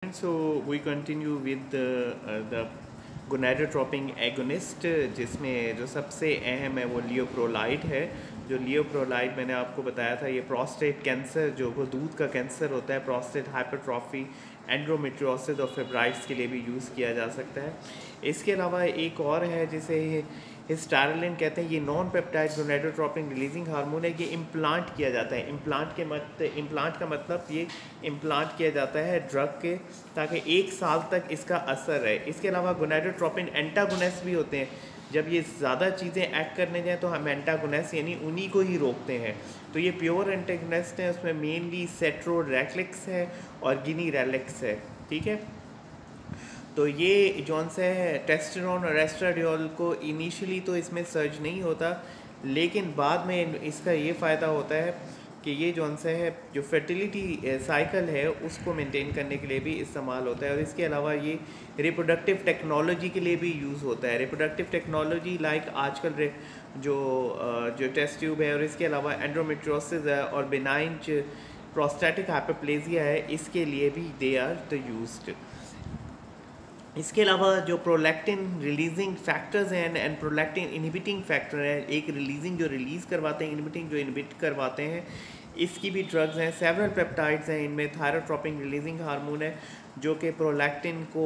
So we continue with the gonadotropin agonist, जिसमें जो सबसे अहम है वो लियोप्रोलाइड है। जो लियोप्रोलाइड मैंने आपको बताया था, ये प्रोस्टेट कैंसर, जो वो दूध का कैंसर होता है, प्रोस्टेट हाइपरट्रॉफी, एंड्रोमेट्रियोसिस और फेब्राइड्स के लिए भी यूज़ किया जा सकता है। इसके अलावा एक और है जिसे हिस्टारलिन कहते हैं। ये non peptide gonadotropin releasing hormone है। ये इम्प्लांट किया जाता है। इम्प्लांट का मतलब ये इम्प्लांट किया जाता है ड्रग के, ताकि 1 साल तक इसका असर रहे। इसके अलावा गोनाडोट्रोपिन एंटागोनिस्ट भी होते हैं। जब ये ज़्यादा चीज़ें एक्ट करने जाएँ तो हम एंटागोनिस्ट यानी उन्हीं को ही रोकते हैं। तो ये प्योर एंटागोनिस्ट हैं, उसमें मेनली सेट्रोरेक्लिक्स है और गिनीरेलिक्स है। ठीक है, तो ये जौन से है टेस्टोस्टेरोन और एस्ट्राडियोल को इनिशियली तो इसमें सर्ज नहीं होता, लेकिन बाद में इसका ये फ़ायदा होता है कि ये जौन से है जो फर्टिलिटी साइकिल है उसको मेंटेन करने के लिए भी इस्तेमाल होता है। और इसके अलावा ये रिप्रोडक्टिव टेक्नोलॉजी के लिए भी यूज़ होता है। रिप्रोडक्टिव टेक्नोलॉजी लाइक आजकल जो टेस्ट ट्यूब है, और इसके अलावा एंड्रोमेट्रियोसिस है और बिनाइन प्रोस्टैटिक हाइपरप्लेजिया है, इसके लिए भी दे आर द यूज्ड। इसके अलावा जो प्रोलैक्टिन रिलीजिंग फैक्टर्स हैं एंड प्रोलैक्टिन इनहिबिटिंग फैक्टर है, एक रिलीजिंग जो रिलीज़ करवाते हैं, इनहिबिटिंग जो इनहिबिट करवाते हैं, इसकी भी ड्रग्स हैं। सेवरल पेप्टाइड्स हैं, इनमें थायरोट्रोपिन रिलीजिंग हार्मोन है जो कि प्रोलैक्टिन को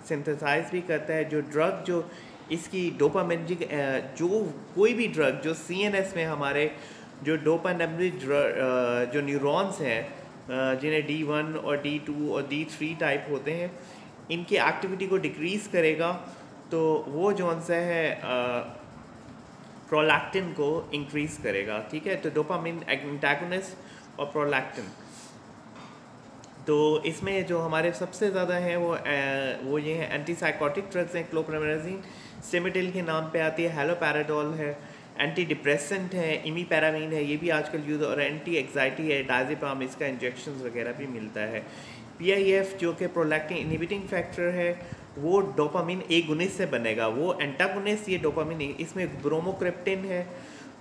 सिंथेसाइज भी करता है। जो ड्रग जो इसकी डोपामिनर्जिक जो कोई भी ड्रग जो CNS में हमारे जो डोपामिनर्जिक जो न्यूरॉन्स हैं जिन्हें D1 और D2 और D3 टाइप होते हैं, इनकी एक्टिविटी को डिक्रीज़ करेगा, तो वो जौन सा है प्रोलैक्टिन को इंक्रीज़ करेगा। ठीक है, तो डोपामिन एंटागोनिस्ट और प्रोलैक्टिन, तो इसमें जो हमारे सबसे ज़्यादा हैं वो ये हैं एंटीसाइकोटिक ड्रग्स हैं। क्लोप्रामाज़िन सिमिटिल के नाम पे आती है, हैलोपेराडोल है, एंटी डिप्रेसेंट है, इमीपैरामीन है, ये भी आजकल यूज़, और एंटी एग्जाइटी है, डायज़ेपाम, इसका इंजेक्शन वगैरह भी मिलता है। PIF जो कि प्रोलैक्टिन इनहिबिटिंग फैक्टर है, वो डोपामिन एगोनिस्ट से बनेगा। वो एंटागोनिस्ट ये डोपामिन, इसमें ब्रोमोक्रिप्टिन है।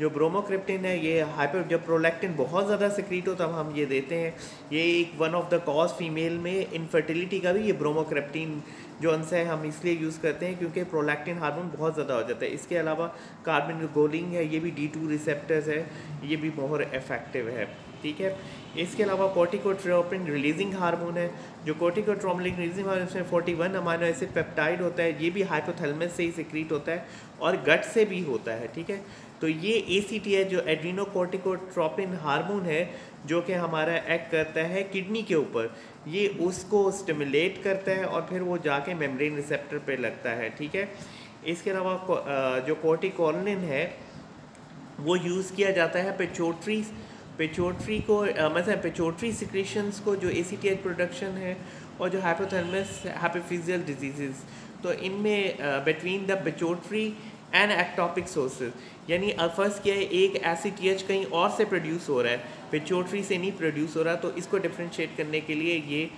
जो ब्रोमोक्रिप्टिन है ये हाइपर, जब प्रोलैक्टिन बहुत ज़्यादा सिक्रीट हो तब हम ये देते हैं। ये एक one of the cause female में इनफर्टिलिटी का भी ये ब्रोमोक्रिप्टिन जो अंश है हम इसलिए यूज़ करते हैं क्योंकि प्रोलैक्टिन हार्मोन बहुत ज़्यादा हो जाता है। इसके अलावा कार्बेनोगोलिन है, ये भी D2 रिसेप्टर्स है, ये भी बहुत इफेक्टिव है। ठीक है, इसके अलावा कोर्टिकोट्रोपिन रिलीजिंग हार्मोन है। जो कोर्टिकोट्रोपिन रिलीजिंग हार्मोन, इसमें 41 अमाइनो एसिड पेप्टाइड होता है, ये भी हाइपोथैलेमस से ही सिक्रीट होता है और गट से भी होता है। ठीक है, तो ये ACTH जो एड्रीनोकोर्टिकोट्रोपिन हार्मोन है जो कि हमारा एक्ट करता है किडनी के ऊपर, ये उसको स्टिमुलेट करता है और फिर वो जाके मेम्ब्रेन रिसेप्टर पे लगता है। ठीक है, इसके अलावा जो कोर्टिकोलिन है वो यूज़ किया जाता है पिट्यूटरी को, मतलब पिट्यूटरी सिक्रेशंस को, जो ACTH प्रोडक्शन है, और जो हाइपोथैलेमस हाइपोफिजियल डिजीज़, तो इनमें between the pituitary and ectopic sources, यानी फर्स्ट क्या है, एक ACTH कहीं और से प्रोड्यूस हो रहा है, पिट्यूटरी से नहीं प्रोड्यूस हो रहा, तो इसको डिफ्रेंशिएट करने के लिए ये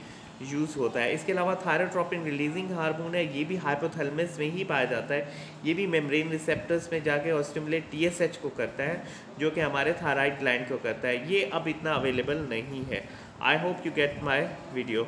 यूज़ होता है। इसके अलावा थायरोट्रोपिन रिलीजिंग हार्मोन है, ये भी हाइपोथैलेमस में ही पाया जाता है, ये भी मेम्ब्रेन रिसेप्टर्स में जाके और स्टिमुलेट TSH को करता है जो कि हमारे थायराइड ग्लैंड को करता है। ये अब इतना अवेलेबल नहीं है। I hope you get my video.